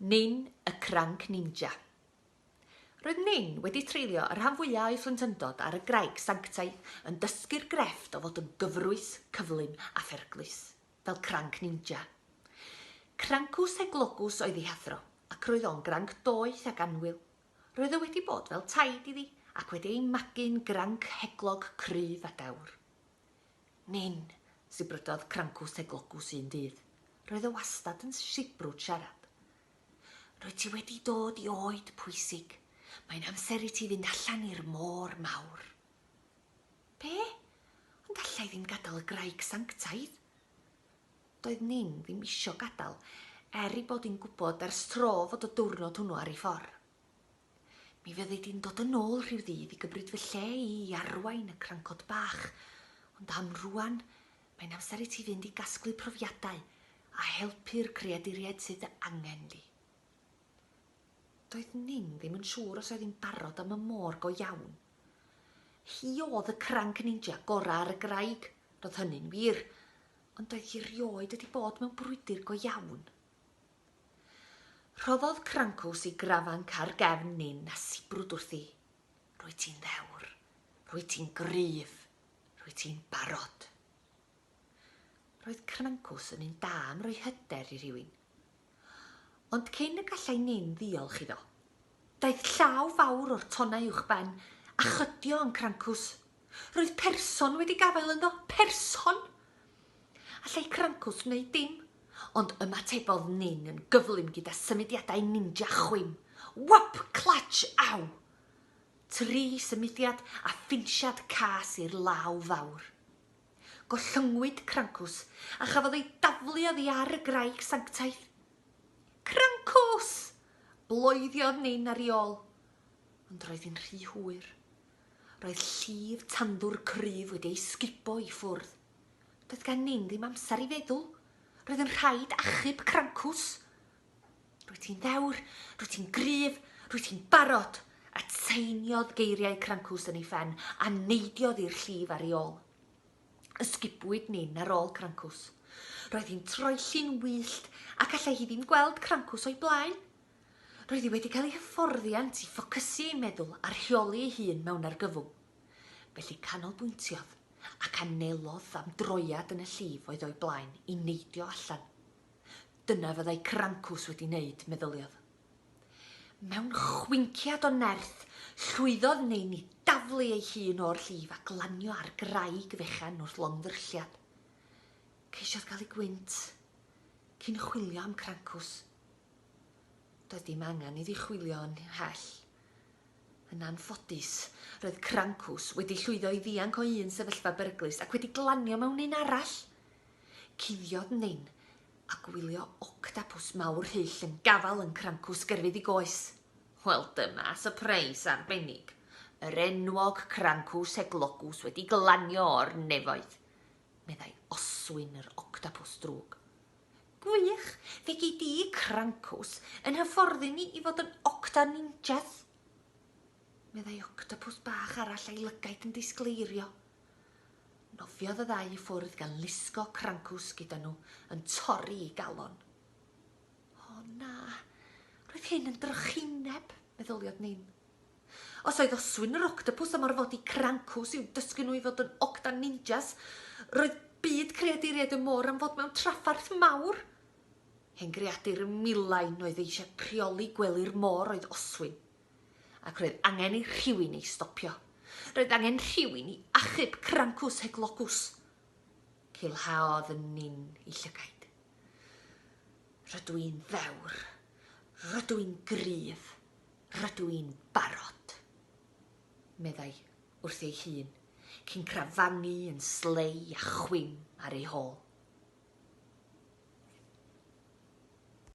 Nin y Cranc Ninja. Roedd Nin wedi treulio yr rhan fwyaf o'i phlentyndod ar y graig sanctaidd yn dysgu'r grefft o fod yn gyfrwys, cyflym a pherglus, fel Cranc Ninja. Crancws Heglogws oedd ei hathro, ac roedd o'n granc doeth ac anwyl. Roedd o wedi bod fel taid iddi, ac wedi ei magu'n Cranc Heglog cryf a dawr. Nin, sibrydodd Crancws Heglogws un dydd. Roedd o wastad yn sibrwd siarad. Roedd ti wedi dod i oed pwysig. Mae'n amser i ti fynd allan i'r môr mawr. Be? Ond allai ddim gadael y graig sanctaidd? Doedd Nin ddim isio gadael, i bod hi'n gwybod ers tro fod y diwrnod hwnnw ar ei ffordd. Mi fyddi di'n dod yn ôl rhyw ddydd i gymryd fy lle i arwain y crancod bach, ond am rwan, mae'n amser i ti fynd i gasglu profiadau a helpu'r creaduriaid sydd angen di. Doedd Nin ddim yn siŵr os oedd hi'n barod am y môr go iawn. Hi oedd y Cranc Ninja gorau ar y graig, roedd hynny'n wir, ond doedd hi rioed wedi bod mewn brwydr go iawn. Rhoddodd Crancws i grafanc ar gefn Nin a sibrwd wrthi. Rwyt ti'n ddewr, rwyt ti'n gryf, rwyt ti'n barod. Roedd Crancws yn un da am roi hyder i rywun. Ond cyn y gallai Nin ddiolch iddo, daeth llaw fawr o'r tonnau uwchben a chydio yn Crancws. Roedd person wedi gafael ynddo, person! Allai Crancws wneud dim, ond ymatebodd Nin yn gyflym gyda symudiadau ninja chwym. Wap, clatch, aw! 3 symudiad a ffinsiad cas i'r law fawr. Gollyngwyd Crancws a chafodd ei daflu oddi ar y graig sanctaidd. Crancws! Bloeddiodd Nin ar ei ôl, ond roedd hi'n rhy hwyr. Roedd llif tandwr cryf wedi ei sgibo i ffwrdd. Doedd gan Nin ddim amser i feddwl. Roedd yn rhaid achub Crancws. Rwyt ti'n ddewr, rwyt ti'n gryf, rwyt ti'n barod, a teiniodd geiriau Crancws yn ei phen a neidiodd i'r llif ar ei ôl. Ysgubwyd Nin ar ôl Crancws. Roedd hi'n troelli'n wyllt ac allai hi ddim gweld Crancws o'i blaen. Roedd hi wedi cael ei hyfforddiant i ffocysu ei meddwl a rheoli ei hun mewn argyfwng. Felly canolbwyntiodd ac anelodd am droiad yn y llif oedd o'i blaen i neidio allan. Dyna fyddai Crancws wedi wneud, meddyliodd. Mewn chwinciad o nerth, llwyddodd Nin i daflu ei hun o'r llif a glanio ar graig fechan wrth longddyrlliad. Ceisiodd gael ei gwynt, cyn chwilio am Crancws. Doedd dim angen iddi chwilio yn hell. Yn anffodus, roedd Crancws wedi llwyddo i ddianc o un sefyllfa beryglus ac wedi glanio mewn un arall. Cuddiodd Nin a gwylio Octopws mawr hyll yn gafal yn Crancws gerfydd i goes. Wel, dyma sypreis arbennig. Yr enwog Crancws Heglogws wedi glanio o'r nefoedd, meddai Oswyn yr Octopws drwg. Gwych, fe gei di Crancws yn hyfforddi ni i fod yn octa ninjas, meddai Octopws bach arall ei lygaid yn disgleirio. Nofiodd y ddau i ffwrdd gan lusgo Crancws gyda nhw yn torri i galon. O na, roedd hyn yn drychineb, meddyliodd Nin. Os oedd Oswyn yr Octopws am orfodi Crancws i'w dysgu nhw i fod yn octa ninjas, roedd byd creaduriaid y môr am fod mewn traffarth mawr. Hen greadur y milain oedd eisiau prioli gwely'r môr oedd Oswyn, ac roedd angen i rhywun ei stopio. Roedd angen rhywun i achub Crancws Heglogws. Culhaodd yn Nin i llygaid. Rydw i'n ddewr, rydw i'n gryf, rydw i'n barod, meddai wrth ei hun, cyn crafangu yn slei a chwym ar ei hôl.